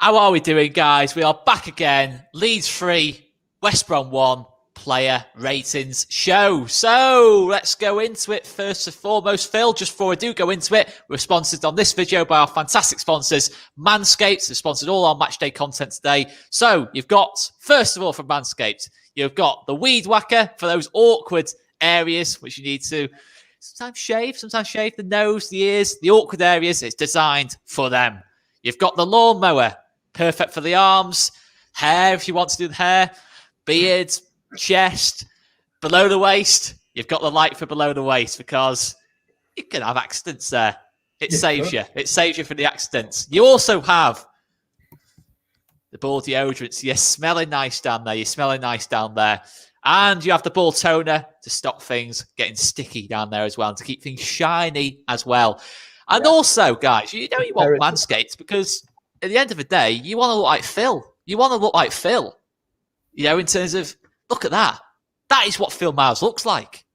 How are we doing, guys? We are back again. Leeds 3, West Brom 1, player ratings show. So let's go into it. First and foremost, Phil, just before I do go into it, we're sponsored on this video by our fantastic sponsors, Manscaped. They've sponsored all our matchday content today. So you've got, first of all, from Manscaped, you've got the Weed Whacker for those awkward areas which you need to sometimes shave the nose, the ears, the awkward areas. It's designed for them. You've got the lawnmower, perfect for the arms, hair if you want to do the hair, beard, chest, below the waist. You've got the light for below the waist because you can have accidents there. It saves you. It saves you from the accidents. You also have the ball deodorant. So you're smelling nice down there. And you have the ball toner to stop things getting sticky down there as well and to keep things shiny as well. And also, guys, you know you want Manscaped because at the end of the day, you want to look like Phil. You want to look like Phil. You know, in terms of, look at that. That is what Phil Miles looks like.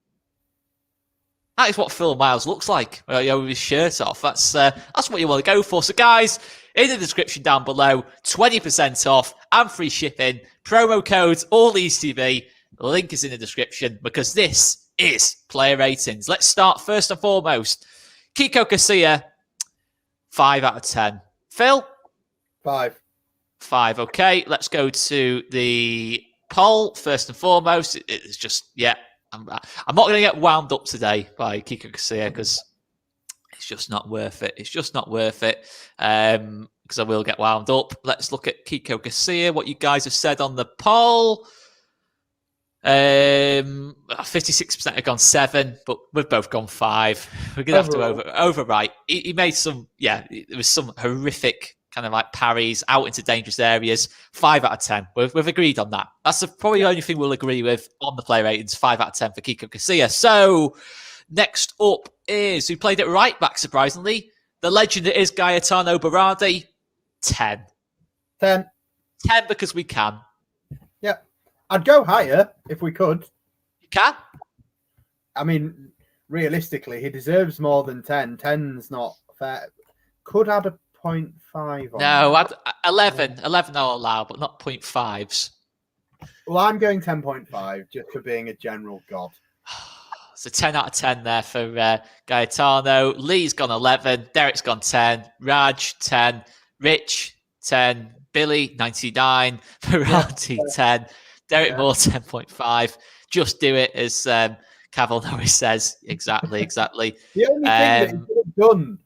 That is what Phil Miles looks like. You know, with his shirt off. That's what you want to go for. So, guys, in the description down below, 20% off and free shipping. Promo code AllLeedsTV. The link is in the description because this is player ratings. Let's start first and foremost. Kiko Casilla, 5 out of 10. Phil? 5. 5, okay. Let's go to the poll first and foremost. It's just, I'm not going to get wound up today by Kiko Casilla because it's just not worth it. It's just not worth it because I will get wound up. Let's look at Kiko Casilla, what you guys have said on the poll. 56% have gone 7, but we've both gone 5. We're going to have to overwrite. He made some, there was some horrific kind of like parries out into dangerous areas. 5 out of 10. We've agreed on that. That's probably the only thing we'll agree with on the play ratings. 5 out of 10 for Kiko Casilla. So next up is, who played at right back, surprisingly, the legend that is Gaetano Berardi. 10. 10 because we can. Yeah. I'd go higher if we could. You can? I mean, realistically, he deserves more than 10. 10's not fair. Could add a 0.5 on. No, 11 I'll allow, but not 0.5s. Well, I'm going 10.5 just for being a general god. So 10 out of 10 there for Gaetano. Lee's gone 11. Derek's gone 10. Raj, 10. Rich, 10. Billy, 99. Berardi, 10. Derek Moore, 10.5. Just do it, as Cavill Norris says. Exactly. The only thing that he could have done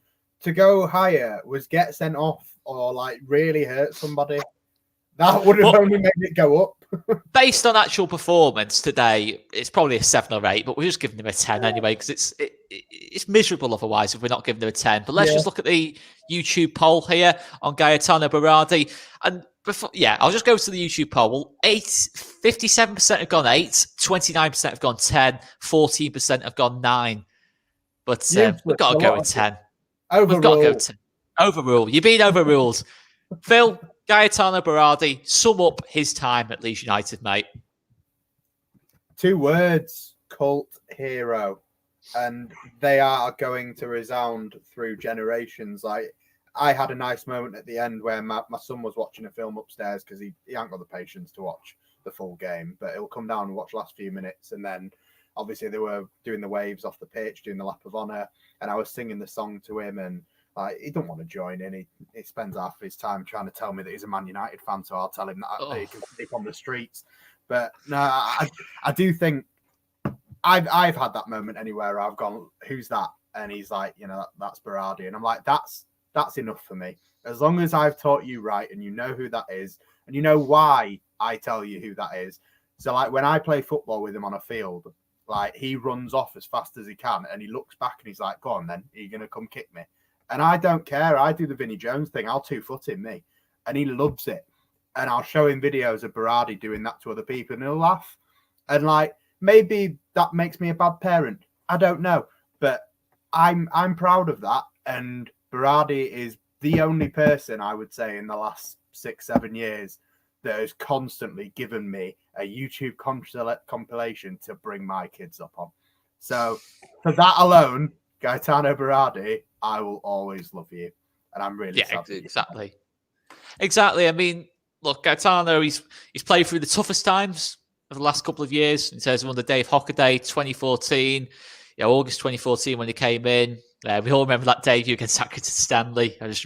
to go higher was get sent off or like really hurt somebody. That would have only made it go up. Based on actual performance today, it's probably a 7 or 8, but we're just giving him a 10 anyway because it's miserable otherwise if we're not giving him a 10. But let's just look at the YouTube poll here on Gaetano Berardi. And I'll just go to the YouTube poll. Well, 57% have gone 8, 29% have gone 10, 14% have gone 9. But we've got to go with 10. We've got to go 10. Overrule. You've been overruled. Phil, Gaetano Berardi, sum up his time at Leeds United, mate. 2 words, cult hero. And they are going to resound through generations. Like, I had a nice moment at the end where my son was watching a film upstairs because he ain't got the patience to watch the full game, but he'll come down and watch the last few minutes. And then obviously they were doing the waves off the pitch, doing the lap of honour, and I was singing the song to him, and he don't want to join in. He spends half his time trying to tell me that he's a Man United fan, so I'll tell him that he can sleep on the streets. But no, I do think I've had that moment anywhere I've gone, who's that? And he's like, that's Berardi. And I'm like, that's enough for me. As long as I've taught you right and you know who that is and you know why I tell you who that is. So like when I play football with him on a field, like he runs off as fast as he can and he looks back and he's like, go on then, are you going to come kick me? And I don't care. I do the Vinnie Jones thing. I'll 2-foot him, me. And he loves it. And I'll show him videos of Berardi doing that to other people and he'll laugh. And like, maybe that makes me a bad parent. I don't know. But I'm proud of that. And Berardi is the only person I would say in the last 6-7 years that has constantly given me a YouTube compilation to bring my kids up on. So for that alone, Gaetano Berardi, I will always love you. And I'm really sad. Exactly. Exactly. I mean, look, Gaetano, he's played through the toughest times of the last couple of years in terms of under Dave Hockaday, 2014, August 2014 when he came in. We all remember that debut against Accrington Stanley. I just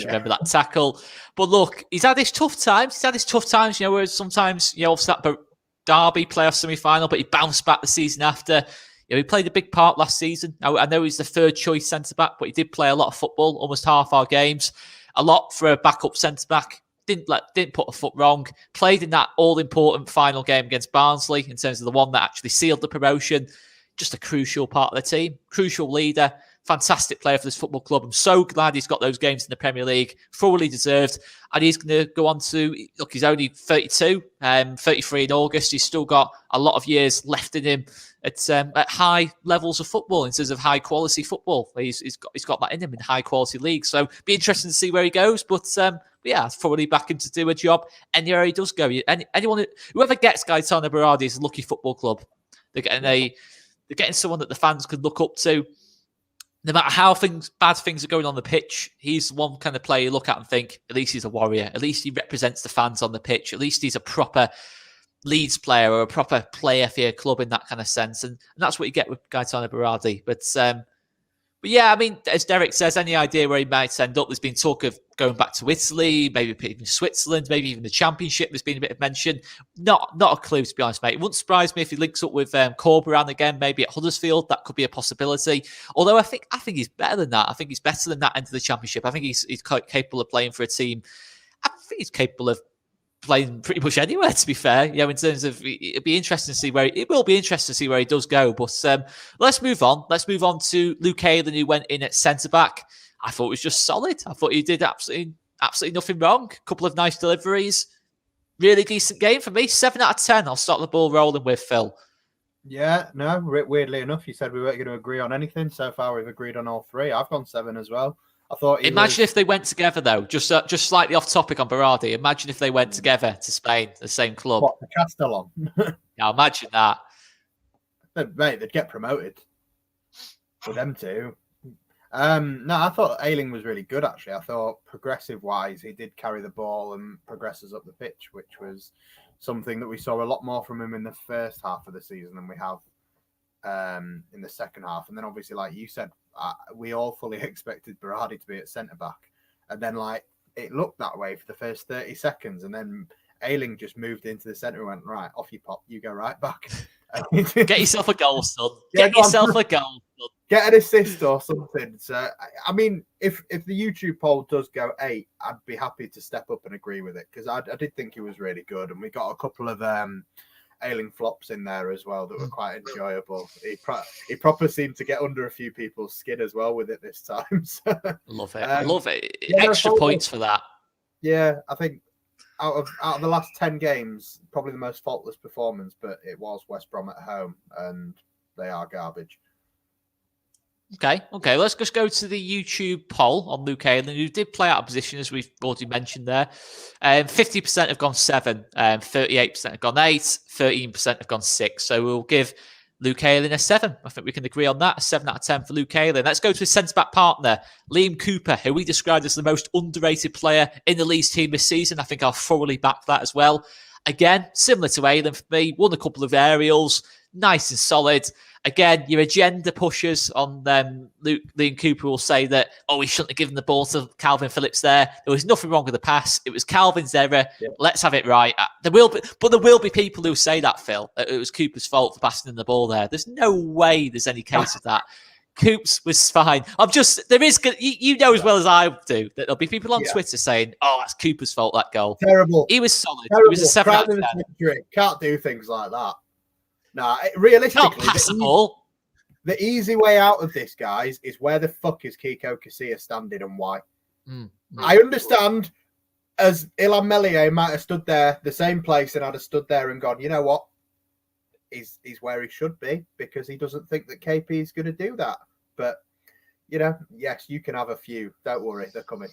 remember that tackle. But look, he's had his tough times. Where sometimes, obviously that Derby playoff semi-final, but he bounced back the season after. He played a big part last season. I know he's the third choice centre-back, but he did play a lot of football, almost half our games. A lot for a backup centre-back. Didn't put a foot wrong. Played in that all-important final game against Barnsley in terms of the one that actually sealed the promotion. Just a crucial part of the team. Crucial leader. Fantastic player for this football club. I'm so glad he's got those games in the Premier League. Thoroughly deserved. And he's going to go on to, look, he's only 32, 33 in August. He's still got a lot of years left in him at high levels of football in terms of high quality football. He's got that in him in high quality leagues. So be interesting to see where he goes. But yeah, thoroughly back him to do a job anywhere he does go. Whoever gets Gaetano Berardi is a lucky football club. They're getting someone that the fans could look up to. No matter how bad things are going on the pitch, he's one kind of player you look at and think, at least he's a warrior. At least he represents the fans on the pitch. At least he's a proper Leeds player or a proper player for your club in that kind of sense. And that's what you get with Gaetano Berardi. But yeah, I mean, as Derek says, any idea where he might end up? There's been talk of going back to Italy, maybe even Switzerland, maybe even the Championship. There's been a bit of mention. Not a clue, to be honest, mate. It wouldn't surprise me if he links up with Corberan again, maybe at Huddersfield. That could be a possibility. Although I think he's better than that. I think he's better than that end of the Championship. I think he's quite capable of playing for a team. I think he's capable of playing pretty much anywhere, to be fair. In terms of, it will be interesting to see where he does go. But let's move on. Let's move on to Luke Ayling, who went in at centre back. I thought it was just solid. I thought he did absolutely nothing wrong. A couple of nice deliveries. Really decent game for me. 7 out of 10. I'll start the ball rolling with Phil. Yeah, no, weirdly enough, you said we weren't going to agree on anything. So far, we've agreed on all three. I've gone 7 as well. I thought. Imagine if they went together, though. Just slightly off topic on Berardi. Imagine if they went together to Spain, the same club. What, the Castellon? Yeah, imagine that. Mate, they'd get promoted. For them too. No, I thought Ayling was really good, actually. I thought progressive-wise, he did carry the ball and progresses up the pitch, which was something that we saw a lot more from him in the first half of the season than we have in the second half. And then obviously, like you said, we all fully expected Berardi to be at centre-back. And then, it looked that way for the first 30 seconds. And then Ayling just moved into the centre and went, right, off you pop, you go right back. Get yourself a goal, son. Get yourself a goal, son. Get an assist or something. So, I mean, if the YouTube poll does go 8, I'd be happy to step up and agree with it, because I did think he was really good. And we got a couple of Ayling flops in there as well that were quite enjoyable. He probably seemed to get under a few people's skin as well with it this time. So, love it. Love it. Extra points for that. Yeah, I think out of the last 10 games, probably the most faultless performance, but it was West Brom at home, and they are garbage. Okay. Let's just go to the YouTube poll on Luke Ayling, who did play out of position, as we've already mentioned there. 50% have gone 7, 38% have gone 8, 13% have gone 6. So we'll give Luke Ayling a 7. I think we can agree on that. A 7 out of 10 for Luke Ayling. Let's go to his centre-back partner, Liam Cooper, who we described as the most underrated player in the Leeds team this season. I think I'll thoroughly back that as well. Again, similar to Ayling for me, won a couple of aerials, nice and solid. Again, your agenda pushers on Liam Cooper will say that, he shouldn't have given the ball to Kalvin Phillips there. There was nothing wrong with the pass. It was Kalvin's error. Yeah. Let's have it right. There will be people who say that, Phil. It was Cooper's fault for passing in the ball there. There's no way there's any case of that. Coops was fine. There is, you know as well as I do, that there'll be people on Twitter saying, that's Cooper's fault, that goal. Terrible. He was solid. Terrible. He was a 7 out of 10. Can't do things like that. Nah, realistically, can't pass the ball. The easy way out of this, guys, is where the fuck is Kiko Casilla standing and why? I understand, as Ilhan Melier might have stood there, the same place, and I'd have stood there and gone, you know what? He's where he should be, because he doesn't think that KP is going to do that. But, yes, you can have a few. Don't worry, they're coming.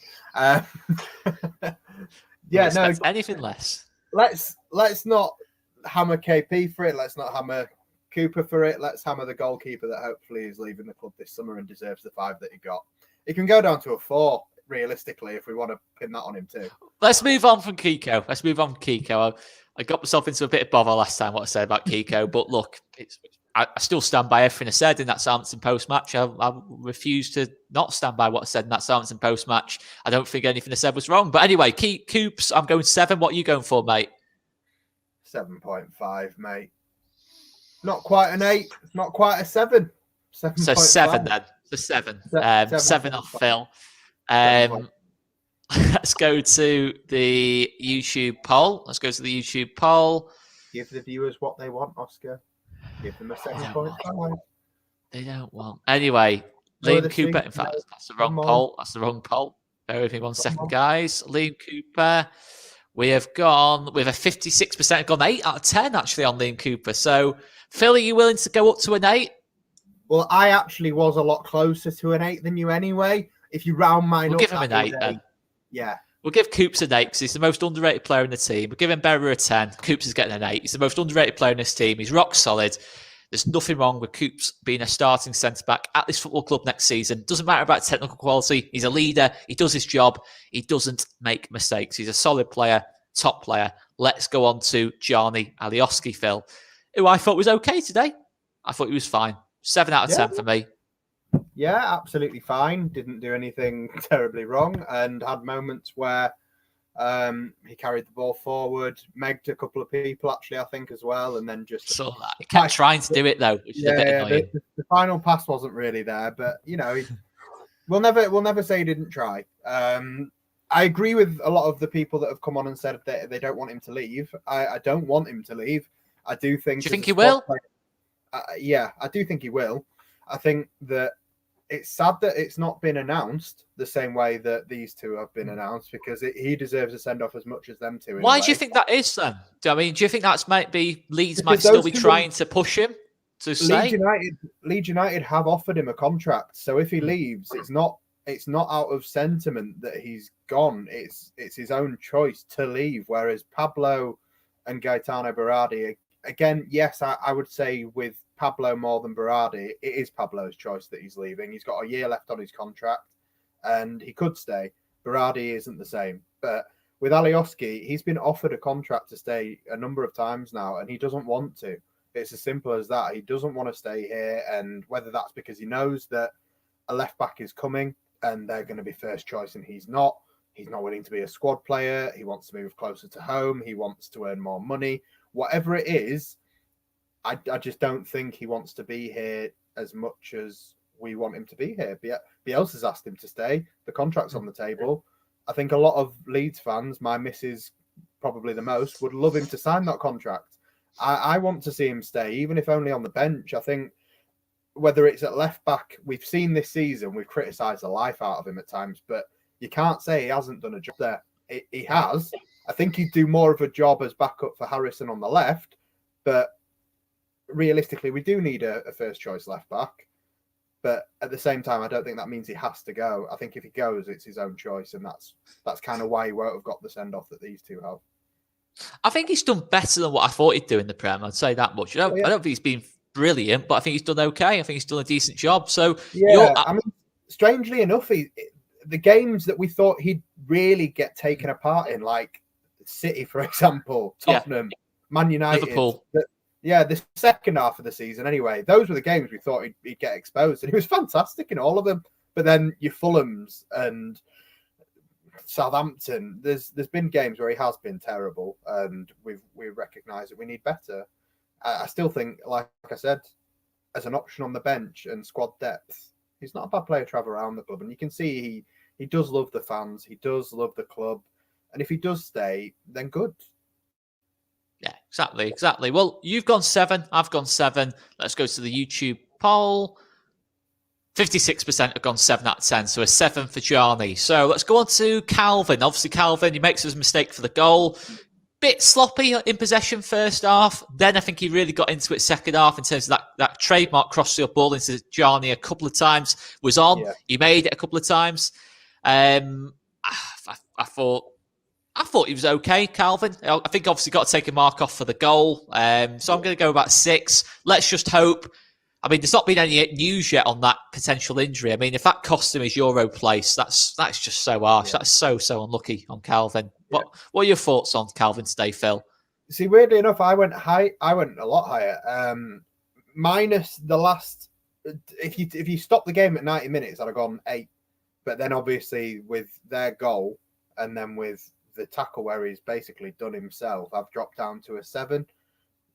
Anything less. Let's not hammer KP for it. Let's not hammer Cooper for it. Let's hammer the goalkeeper that hopefully is leaving the club this summer and deserves the 5 that he got. It can go down to a 4 realistically, if we want to pin that on him too. Let's move on from Kiko. I got myself into a bit of bother last time what I said about Kiko, but look, I still stand by everything I said in that Southampton post-match. I refuse to not stand by what I said in that Southampton post-match. I don't think anything I said was wrong. But anyway, Coops, I'm going 7. What are you going for, mate? 7.5, mate. Not quite an 8. Not quite a 7. 7. So 7 then. So 7. 7 off Phil. Let's go to the YouTube poll. Give the viewers what they want, Oscar. Give them a 7.5. They don't want. Anyway, Liam Cooper. In fact, that's the wrong poll. Bear with me 1 second, guys. Liam Cooper. We have a 56% gone 8 out of 10 actually on Liam Cooper. So, Phil, are you willing to go up to an 8? Well, I actually was a lot closer to an 8 than you anyway. If you round mine we'll up, give him an 8 then. Yeah. We'll give Coops an 8 because he's the most underrated player in the team. We'll give him Berra a 10. Coops is getting an 8. He's the most underrated player in this team. He's rock solid. There's nothing wrong with Coops being a starting centre-back at this football club next season. Doesn't matter about technical quality. He's a leader. He does his job. He doesn't make mistakes. He's a solid player, top player. Let's go on to Gianni Alioski, Phil, who I thought was okay today. I thought he was fine. 7 out of 10 for me. Yeah, absolutely fine. Didn't do anything terribly wrong and had moments where he carried the ball forward, megged a couple of people, actually, I think, as well. And then just saw that. He kept trying to do it, though, which is a bit annoying. The final pass wasn't really there, but, we'll never say he didn't try. I agree with a lot of the people that have come on and said that they don't want him to leave. I don't want him to leave. I do think... Do you think he will? Yeah, I do think he will. I think that it's sad that it's not been announced the same way that these two have been announced because he deserves a send-off as much as them two. Why do you think that is then? Do you think that's might be Leeds might still be trying to push him to stay? Leeds United have offered him a contract, so if he leaves, it's not out of sentiment that he's gone. It's his own choice to leave. Whereas Pablo and Gaetano Berardi, again, yes, I would say with Pablo more than Berardi, it is Pablo's choice that he's leaving. He's got a year left on his contract and he could stay. Berardi isn't the same. But with Alioski, he's been offered a contract to stay a number of times now and he doesn't want to. It's as simple as that. He doesn't want to stay here, and whether that's because he knows that a left back is coming and they're going to be first choice and he's not willing to be a squad player. He wants to move closer to home. He wants to earn more money. Whatever it is, I just don't think he wants to be here as much as we want him to be here. Bielsa's asked him to stay. The contract's on the table. I think a lot of Leeds fans, my missus probably the most, would love him to sign that contract. I want to see him stay, even if only on the bench. I think whether it's at left back, we've seen this season, we've criticised the life out of him at times, but you can't say he hasn't done a job there. He has. I think he'd do more of a job as backup for Harrison on the left, but realistically, we do need a first choice left back. But at the same time, I don't think that means he has to go. I think if he goes, it's his own choice, and that's kind of why he won't have got the send off that these two have. I think he's done better than what I thought he'd do in the Prem. I'd say that much. I don't think he's been brilliant, but I think he's done okay. I think he's done a decent job. So strangely enough, the games that we thought he'd really get taken apart in, like City, for example, Tottenham, Man United, Liverpool. The second half of the season, anyway, those were the games we thought he'd get exposed, and he was fantastic in all of them. But then your Fulhams and Southampton, there's been games where he has been terrible, and we recognise that we need better. I still think, like I said, as an option on the bench and squad depth, he's not a bad player to have around the club, and you can see he does love the fans, he does love the club, and if he does stay, then good. Yeah, exactly. Well, you've gone 7. I've gone 7. Let's go to the YouTube poll. 56% have gone 7 out of 10, so a 7 for Gianni. So let's go on to Kalvin. Obviously, Kalvin, he makes his mistake for the goal. Bit sloppy in possession first half. Then I think he really got into it second half in terms of that trademark cross-field ball into Gianni a couple of times. Was on. Yeah. He made it a couple of times. I thought he was okay, Kalvin. I think obviously got to take a mark off for the goal. So I'm going to go about 6. Let's just hope I mean, there's not been any news yet on that potential injury. I mean, if that cost him his Euro place, that's just so harsh. Yeah. That's so unlucky on Kalvin. Yeah. What are your thoughts on Kalvin today, Phil? See, weirdly enough, I went a lot higher. Minus the last. If you stop the game at 90 minutes, I'd have gone 8. But then obviously with their goal and then with the tackle where he's basically done himself, I've dropped down to a 7.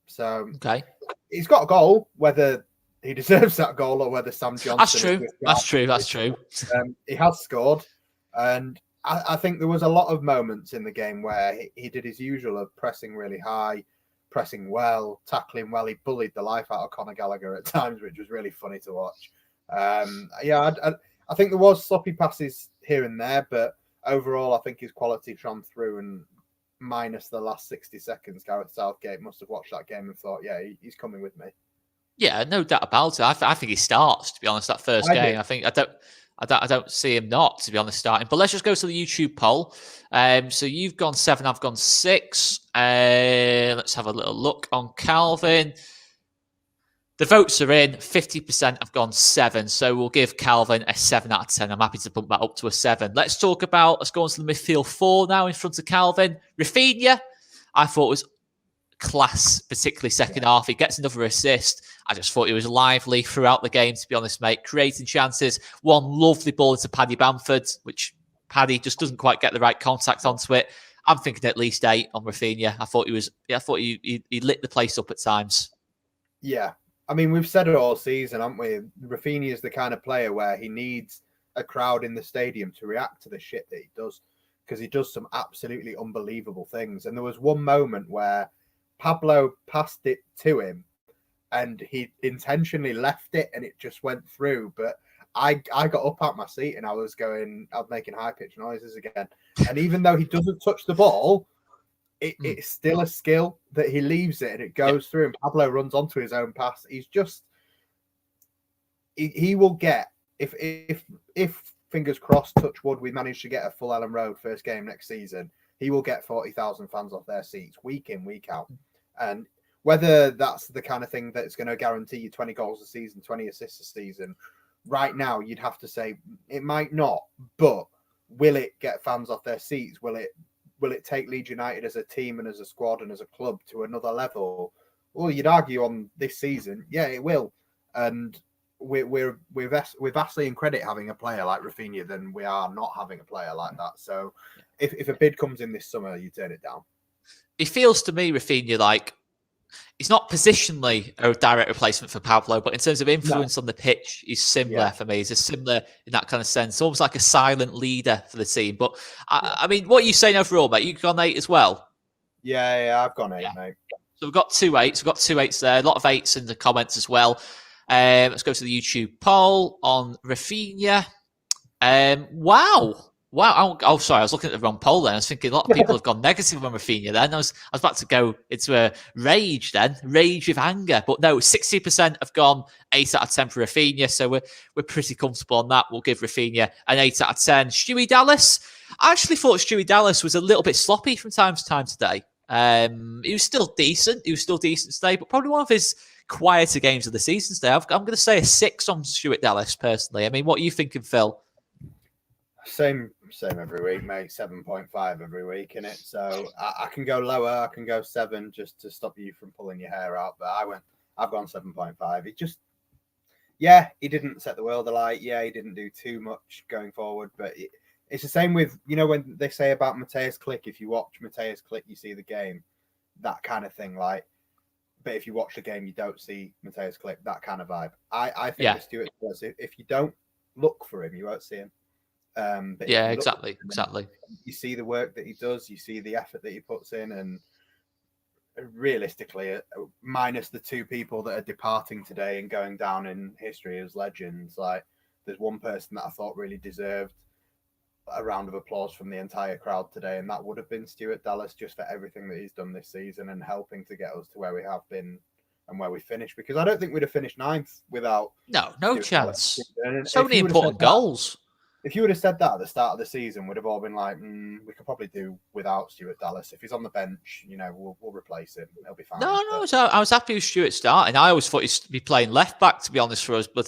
So okay, he's got a goal, whether he deserves that goal or whether Sam Johnson. That's true. He has scored, and I think there was a lot of moments in the game where he did his usual of pressing really high, pressing well, tackling well. He bullied the life out of Conor Gallagher at times, which was really funny to watch. I think there was sloppy passes here and there, but overall, I think his quality shone through. And minus the last 60 seconds, Gareth Southgate must have watched that game and thought, yeah, he's coming with me. Yeah, no doubt about it. I think he starts, to be honest, that first game. I don't see him not, to be honest, starting. But let's just go to the YouTube poll. So you've gone 7, I've gone 6. Let's have a little look on Kalvin. The votes are in. 50% have gone 7. So we'll give Kalvin a 7 out of 10. I'm happy to bump that up to a 7. Let's go on to the midfield 4 now in front of Kalvin. Rafinha, I thought was class, particularly second half. He gets another assist. I just thought he was lively throughout the game, to be honest, mate. Creating chances. One lovely ball into Paddy Bamford, which Paddy just doesn't quite get the right contact onto it. I'm thinking at least 8 on Rafinha. I thought he lit the place up at times. Yeah. I mean, we've said it all season, haven't we? Rafinha is the kind of player where he needs a crowd in the stadium to react to the shit that he does, because he does some absolutely unbelievable things. And there was one moment where Pablo passed it to him and he intentionally left it and it just went through. But I got up out my seat and I was making high-pitched noises again. And even though he doesn't touch the ball, it's still a skill that he leaves it and it goes through and Pablo runs onto his own pass. He's just, he will get, if fingers crossed, touch wood, we manage to get a full Ellen Road first game next season, he will get 40,000 fans off their seats week in, week out. And whether that's the kind of thing that's going to guarantee you 20 goals a season, 20 assists a season, right now you'd have to say it might not, but will it get fans off their seats? Will it take Leeds United as a team and as a squad and as a club to another level? Well, you'd argue on this season, yeah, it will. And we're vastly in credit having a player like Rafinha than we are not having a player like that. So if a bid comes in this summer, you turn it down. It feels to me, Rafinha, like he's not positionally a direct replacement for Pablo, but in terms of influence on the pitch, he's similar for me. He's similar in that kind of sense, almost like a silent leader for the team. But I mean, what are you saying overall, mate? You've gone 8 as well? Yeah, I've gone 8, mate. So we've got 2 8s. We've got 2 8s there. A lot of 8s in the comments as well. Let's go to the YouTube poll on Rafinha. Wow. Oh, sorry. I was looking at the wrong poll then. I was thinking a lot of people have gone negative on Rafinha then. I was about to go into a rage with anger. But no, 60% have gone 8 out of 10 for Rafinha. So we're pretty comfortable on that. We'll give Rafinha an 8 out of 10. Stewie Dallas. I actually thought Stewie Dallas was a little bit sloppy from time to time today. He was still decent. Today, but probably one of his quieter games of the season today. I'm going to say a 6 on Stewie Dallas personally. I mean, what are you thinking, Phil? Same every week, mate. 7.5 every week, innit? So I can go lower. I can go 7 just to stop you from pulling your hair out. But I've gone 7.5. He didn't set the world alight. Yeah, he didn't do too much going forward. But it's the same with, when they say about Mateus Click, if you watch Mateus Click, you see the game, that kind of thing. Like, but if you watch the game, you don't see Mateus Click, that kind of vibe. I think with Stuart, if you don't look for him, you won't see him. But exactly. You see the work that he does, you see the effort that he puts in, and realistically, minus the 2 people that are departing today and going down in history as legends, like there's one person that I thought really deserved a round of applause from the entire crowd today, and that would have been Stuart Dallas, just for everything that he's done this season and helping to get us to where we have been and where we finished. Because I don't think we'd have finished 9th without no chance. So many important goals. if you would have said that at the start of the season, would have all been like, we could probably do without Stuart Dallas. If he's on the bench, we'll replace him. He'll be fine. No. So I was happy with Stuart starting. I always thought he'd be playing left back, to be honest, for us. But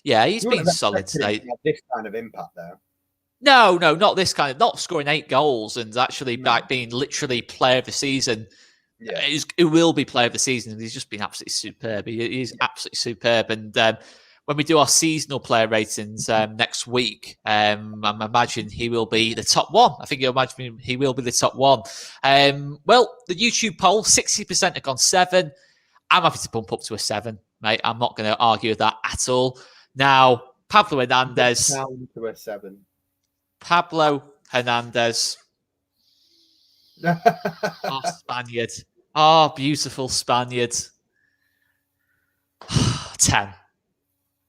yeah, he's been solid today. This kind of impact there. No, not this kind of, not scoring 8 goals and actually being literally player of the season. Yeah, it will be player of the season. He's just been absolutely superb. He's absolutely superb. And when we do our seasonal player ratings next week, I imagine he will be the top one. I think you'll imagine he will be the top one. Well, the YouTube poll, 60% have gone 7. I'm happy to bump up to a 7, mate. I'm not going to argue with that at all. Now, Pablo Hernandez. Down to a 7. Pablo Hernandez. Spaniard. Beautiful Spaniard. 10.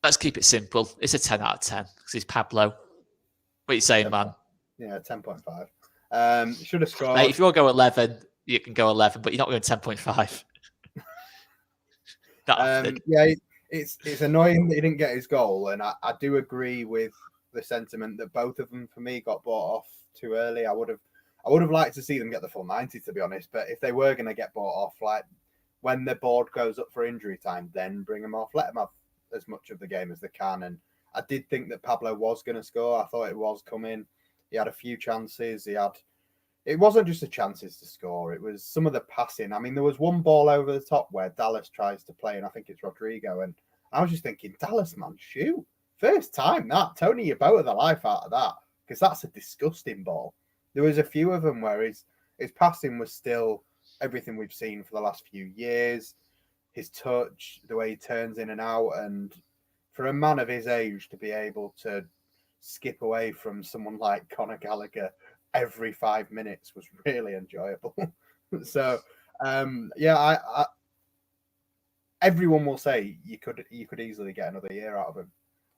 Let's keep it simple. It's a 10 out of 10 because he's Pablo. What are you saying, man? Yeah, 10.5. Should have scored. Mate, if you want to go 11, you can go 11, but you're not going 10.5. Yeah, it's annoying that he didn't get his goal, and I do agree with the sentiment that both of them, for me, got bought off too early. I would have liked to see them get the full 90, to be honest. But if they were going to get bought off, like when the board goes up for injury time, then bring them off. Let them have as much of the game as they can. And I did think that Pablo was going to score. I thought it was coming. He had a few chances. It wasn't just the chances to score. It was some of the passing. I mean, there was one ball over the top where Dallas tries to play, and I think it's Rodrigo. And I was just thinking, Dallas, man, shoot. First time that. Tony, you boat the life out of that, because that's a disgusting ball. There was a few of them where his passing was still everything we've seen for the last few years. His touch, the way he turns in and out, and for a man of his age to be able to skip away from someone like Conor Gallagher every 5 minutes was really enjoyable. So, yeah, everyone will say you could easily get another year out of him,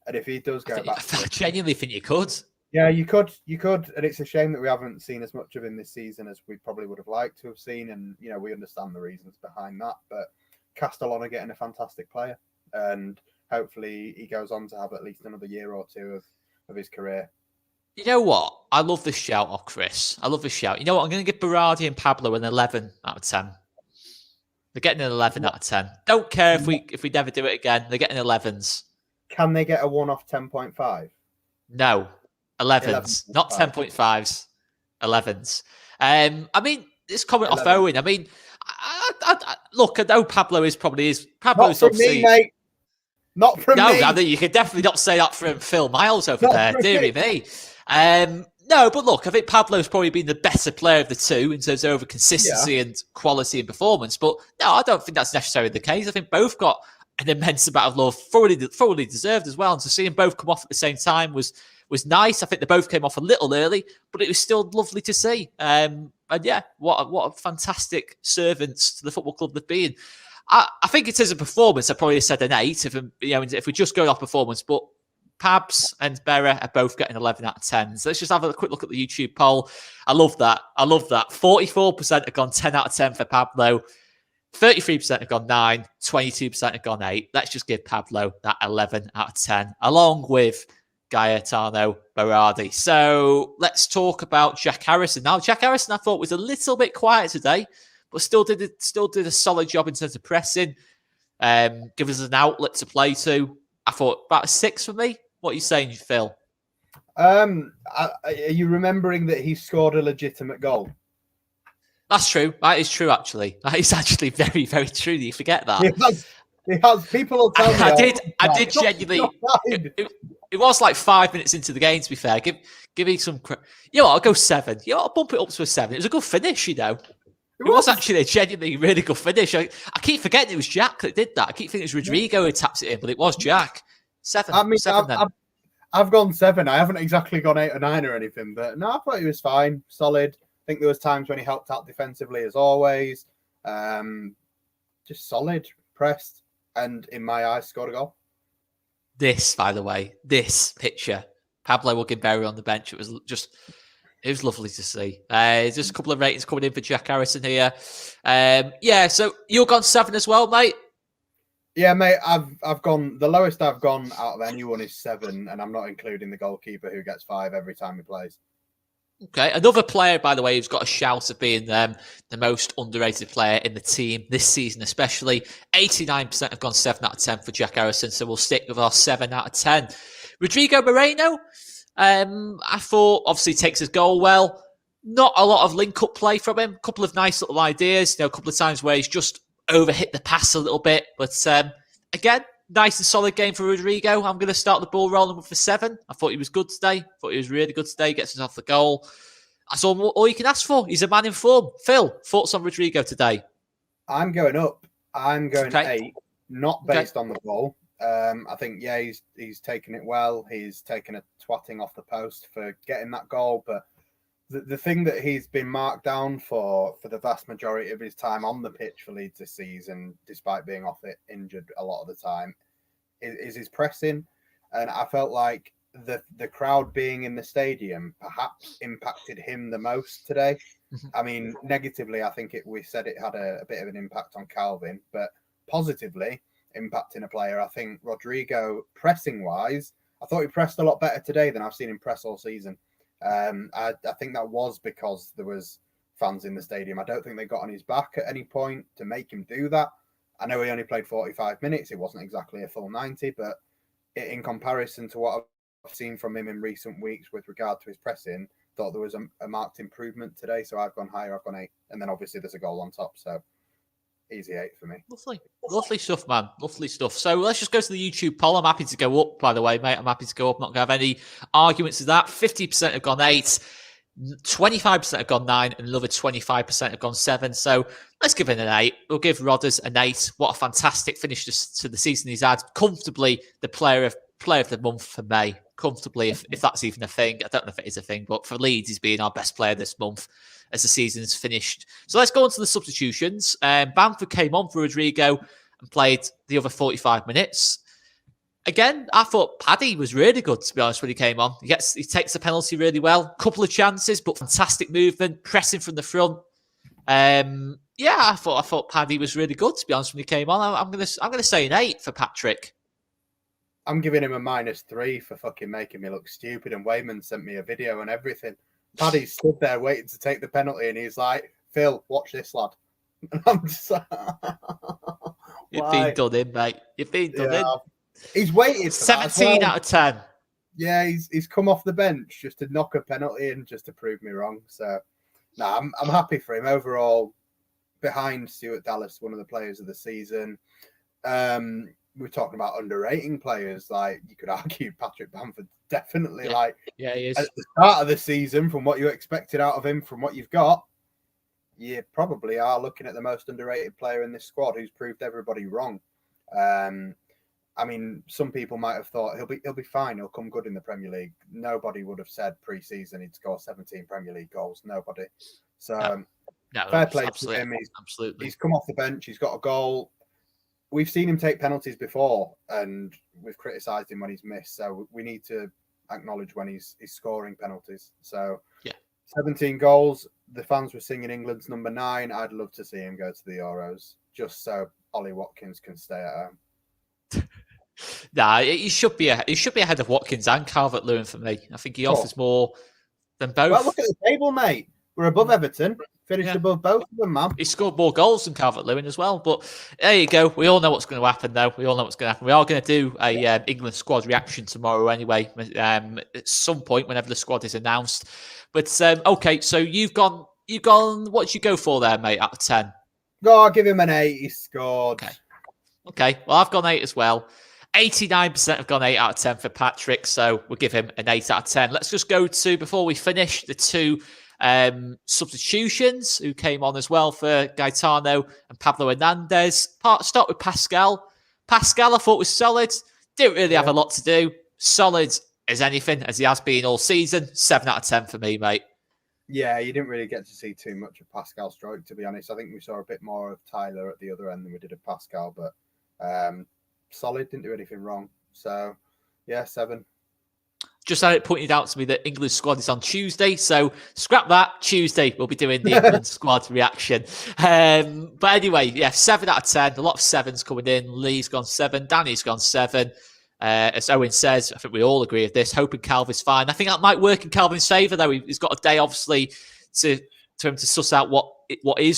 and if he does go back, I genuinely think you could. Yeah, you could, and it's a shame that we haven't seen as much of him this season as we probably would have liked to have seen, and we understand the reasons behind that. But Castellon are getting a fantastic player, and hopefully he goes on to have at least another year or two of his career. You know what? I love this shout off, Chris. I love this shout. You know what? I'm going to give Berardi and Pablo an 11 out of 10. They're getting an 11 out of 10. Don't care if we never do it again. They're getting 11s. Can they get a one-off 10.5? No. 11s. Not 10.5s. 11s. I mean, this comment 11. Off Owen. I mean, look, I know Pablo is. Pablo's not from obviously. Me, mate. Not from me. No, you can definitely not say that from Phil Miles over there. Dear me. No, but look, I think Pablo's probably been the better player of the two in terms of over consistency and quality and performance. But no, I don't think that's necessarily the case. I think both got an immense amount of love, thoroughly deserved as well. And to see them both come off at the same time was nice. I think they both came off a little early, but it was still lovely to see. And yeah, what a fantastic servants to the football club they've been. I think it is a performance. I probably said an 8 if we just go off performance, but Pabs and Berra are both getting 11 out of 10. So let's just have a quick look at the YouTube poll. I love that. 44% have gone 10 out of 10 for Pablo. 33% have gone 9. 22% have gone 8. Let's just give Pablo that 11 out of 10, along with Gaetano Berardi. So let's talk about Jack Harrison. Now, Jack Harrison, I thought, was a little bit quiet today, but still did a solid job in terms of pressing. Give us an outlet to play to. I thought about a 6 for me. What are you saying, Phil? Are you remembering that he scored a legitimate goal? That's true. That is true, actually. That is actually very, very true. You forget that. He has. People will tell me. I did genuinely. It was like 5 minutes into the game, to be fair. Give me some. You know what? I'll go 7. You know what? I'll bump it up to a 7. It was a good finish, It was actually a genuinely really good finish. I keep forgetting it was Jack that did that. I keep thinking it was Rodrigo who taps it in, but it was Jack. 7. I mean, 7 I've gone 7. I haven't exactly gone 8 or 9 or anything, but no, I thought he was fine, solid. I think there was times when he helped out defensively, as always. Just solid, pressed, and in my eyes, scored a goal. This, by the way, this picture, Pablo Berra on the bench. It was lovely to see. Just a couple of ratings coming in for Jack Harrison here. So you're gone 7 as well, mate? Yeah, mate, I've gone the lowest I've gone out of anyone is 7, and I'm not including the goalkeeper who gets 5 every time he plays. Okay, another player, by the way, who's got a shout of being the most underrated player in the team this season, especially. 89% have gone 7 out of 10 for Jack Harrison, so we'll stick with our 7 out of 10. Rodrigo Moreno, I thought obviously takes his goal well. Not a lot of link-up play from him. A couple of nice little ideas, a couple of times where he's just overhit the pass a little bit. But again, nice and solid game for Rodrigo. I'm going to start the ball rolling with the 7. I thought he was good today. Thought he was really good today. Gets us off the goal. That's all you can ask for. He's a man in form. Phil, thoughts on Rodrigo today? I'm going up. I'm going 8, not based on the ball. I think, yeah, he's taken it well. He's taken a twatting off the post for getting that goal. But the thing that he's been marked down for the vast majority of his time on the pitch for Leeds this season, despite being off it injured a lot of the time, is his pressing. And I felt like the crowd being in the stadium perhaps impacted him the most today. I mean, negatively, I think we said it had a bit of an impact on Kalvin, but positively impacting a player. I think Rodrigo, pressing wise, I thought he pressed a lot better today than I've seen him press all season. I think that was because there was fans in the stadium. I don't think they got on his back at any point to make him do that. I know he only played 45 minutes. It wasn't exactly a full 90, but in comparison to what I've seen from him in recent weeks with regard to his pressing, thought there was a marked improvement today. So I've gone higher. I've gone 8. And then obviously there's a goal on top. So easy 8 for me. Lovely stuff, man. Lovely stuff. So let's just go to the YouTube poll. I'm happy to go up, by the way, mate. I'm happy to go up. Not going to have any arguments with that. 50% have gone 8. 25% have gone 9, and another 25% have gone 7. So let's give it an 8. We'll give Rodders an 8. What a fantastic finish to the season he's had. Comfortably the player of the month for May. Comfortably, if that's even a thing. I don't know if it is a thing, but for Leeds, he's been our best player this month as the season's finished. So let's go on to the substitutions. Bamford came on for Rodrigo and played the other 45 minutes. Again, I thought Paddy was really good, to be honest, when he came on. He takes the penalty really well. Couple of chances, but fantastic movement, pressing from the front. Yeah, I thought Paddy was really good, to be honest, when he came on. I'm gonna say an 8 for Patrick. I'm giving him a -3 for fucking making me look stupid. And Wayman sent me a video and everything. Paddy stood there waiting to take the penalty, and he's like, "Phil, watch this, lad." And I'm just like, You've been done in, mate. You've been done in. He's waited for 17 out of 10. Yeah, he's come off the bench just to knock a penalty and just to prove me wrong. So, I'm happy for him overall. Behind Stuart Dallas, one of the players of the season. We're talking about underrating players. Like, you could argue Patrick Bamford definitely he is. At the start of the season, from what you expected out of him, from what you've got, you probably are looking at the most underrated player in this squad who's proved everybody wrong. I mean, some people might have thought he'll be fine. He'll come good in the Premier League. Nobody would have said pre-season he'd score 17 Premier League goals. Nobody. So fair play to him. He's come off the bench. He's got a goal. We've seen him take penalties before, and we've criticised him when he's missed. So we need to acknowledge when he's scoring penalties. So 17 goals. The fans were singing England's number 9. I'd love to see him go to the Euros just so Ollie Watkins can stay at home. He should be ahead of Watkins and Calvert-Lewin for me. I think he offers more than both. Well, look at the table, mate. We're above Everton. Finished above both of them, man. He scored more goals than Calvert-Lewin as well. But there you go. We all know what's going to happen, though. We are going to do a England squad reaction tomorrow anyway, at some point whenever the squad is announced. But okay, so you've gone. What did you go for there, mate? Out of 10? I'll give him an 8. He scored. Okay. Well, I've gone 8 as well. 89% have gone 8 out of 10 for Patrick, so we'll give him an 8 out of 10. Let's just go to, before we finish, the 2 substitutions who came on as well for Gaetano and Pablo Hernandez. Start with Pascal. Pascal, I thought, was solid. Didn't really have a lot to do. Solid as anything, as he has been all season. 7 out of 10 for me, mate. Yeah, you didn't really get to see too much of Pascal Stroke, to be honest. I think we saw a bit more of Tyler at the other end than we did of Pascal, but solid, didn't do anything wrong. So, yeah, 7. Just had it pointed out to me that England's squad is on Tuesday, so scrap that. Tuesday, we'll be doing the England squad reaction. But anyway, yeah, 7 out of 10. A lot of 7s coming in. Lee's gone 7. Danny's gone 7. As Owen says, I think we all agree with this. Hoping Kalvin's fine. I think that might work in Kalvin's favour, though. He's got a day, obviously, to him to suss out what he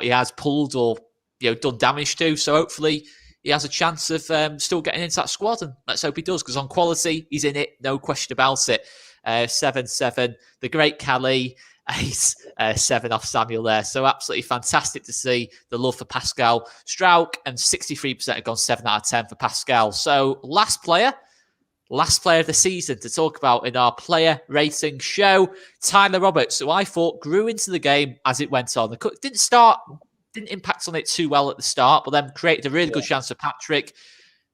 has pulled or done damage to. So hopefully he has a chance of still getting into that squad, and let's hope he does, because on quality, he's in it, no question about it. 7-7, the great Callie, 8-7 off Samuel there. So absolutely fantastic to see the love for Pascal Strauch, and 63% have gone 7 out of 10 for Pascal. So last player of the season to talk about in our player rating show, Tyler Roberts, who I thought grew into the game as it went on. Didn't impact on it too well at the start, but then created a really good chance for Patrick.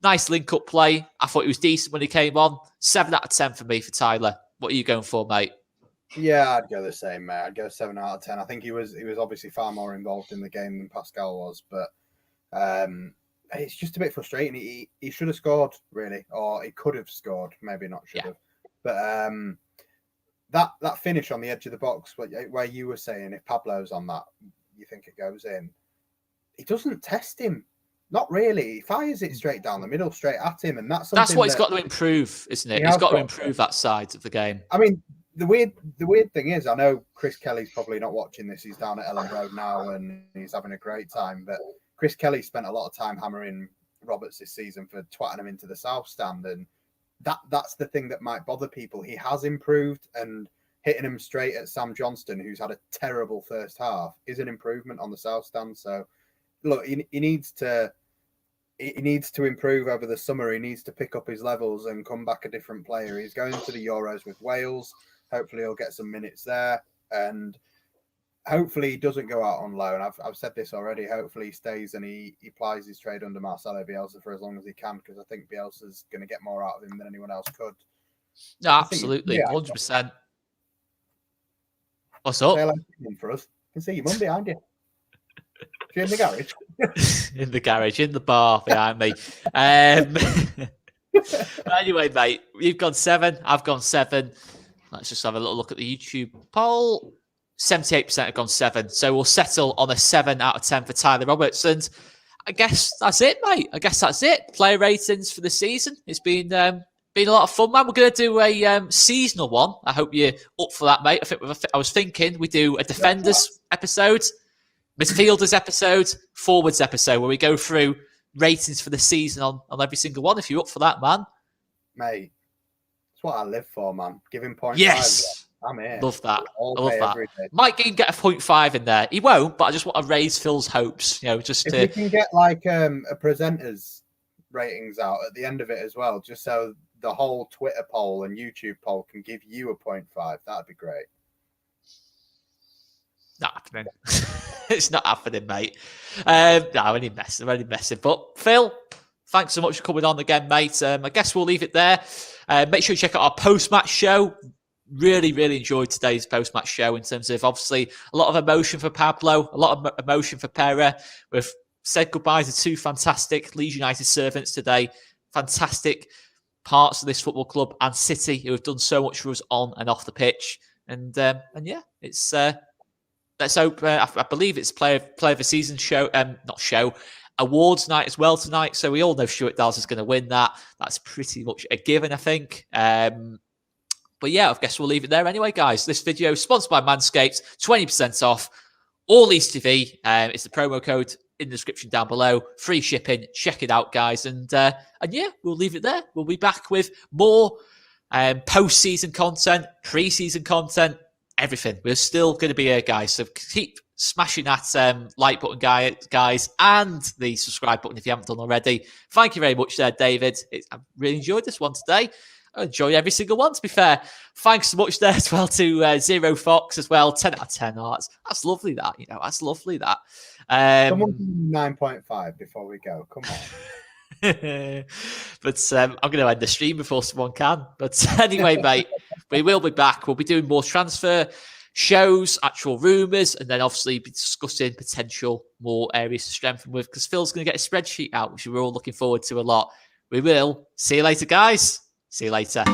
Nice link-up play. I thought he was decent when he came on. 7 out of 10 for me for Tyler. What are you going for, mate? Yeah, I'd go the same, mate. I'd go 7 out of 10. I think he was obviously far more involved in the game than Pascal was, but it's just a bit frustrating. He should have scored, really, or he could have scored. Maybe not should have. But that finish on the edge of the box, where you were saying if Pablo's on that, you think it goes in. He doesn't test him. Not really. He fires it straight down the middle, straight at him, and that's what he's got to improve, isn't it? He's got to improve that side of the game. I mean, the weird thing is, I know Chris Kelly's probably not watching this. He's down at Ellen Road now, and he's having a great time. But Chris Kelly spent a lot of time hammering Roberts this season for twatting him into the south stand, and that's the thing that might bother people. He has improved, and hitting him straight at Sam Johnston, who's had a terrible first half, is an improvement on the south stand. So, look, he needs to improve over the summer. He needs to pick up his levels and come back a different player. He's going to the Euros with Wales. Hopefully, he'll get some minutes there, and hopefully, he doesn't go out on loan. I've said this already. Hopefully, he stays and he plies his trade under Marcelo Bielsa for as long as he can, because I think Bielsa's going to get more out of him than anyone else could. No, absolutely, 100%. What's up? For us. I can see your mum behind you. She's in the garage. In the garage, in the bar behind me. Anyway, mate, you've gone 7. I've gone 7. Let's just have a little look at the YouTube poll. 78% have gone 7. So we'll settle on a 7 out of 10 for Tyler Roberts. And I guess that's it, mate. I guess that's it. Player ratings for the season. It's been a lot of fun, man. We're going to do a seasonal one. I hope you're up for that, mate. I was thinking we do a defenders episode, midfielders episode, forwards episode, where we go through ratings for the season on every single one. If you're up for that, man. Mate, that's what I live for, man. Giving points. Yes. I'm in. Love that. I love that. Might get a 0.5 in there. He won't, but I just want to raise Phil's hopes. If we can get like a presenter's ratings out at the end of it as well, just so the whole Twitter poll and YouTube poll can give you a 0.5. That'd be great. Not happening. It's not happening, mate. No, I'm only messing. But Phil, thanks so much for coming on again, mate. I guess we'll leave it there. Make sure you check out our post-match show. Really, really enjoyed today's post-match show in terms of, obviously, a lot of emotion for Pablo, a lot of emotion for Berra. We've said goodbye to 2 fantastic Leeds United servants today. Fantastic parts of this football club and City, who have done so much for us on and off the pitch. And yeah, it's let's hope. I believe it's player of the season awards night as well tonight. So we all know Stuart Dallas is going to win that. That's pretty much a given, I think. But yeah, I guess we'll leave it there anyway, guys. This video is sponsored by Manscaped. 20% off all Leeds TV. It's the promo code in the description down below. Free shipping. Check it out, guys. And yeah, we'll leave it there. We'll be back with more post-season content, pre-season content, everything. We're still going to be here, guys. So keep smashing that like button, guys, and the subscribe button if you haven't done already. Thank you very much there, David. I've really enjoyed this one today. I enjoy every single one, to be fair. Thanks so much there as well to Zero Fox as well. 10 out of 10 hearts. That's lovely, that. That's lovely, that. Someone 9.5 before we go. Come on. But I'm going to end the stream before someone can. But anyway, mate, we will be back. We'll be doing more transfer shows, actual rumours, and then obviously be discussing potential more areas to strengthen with, because Phil's going to get a spreadsheet out, which we're all looking forward to a lot. We will. See you later, guys. See you later.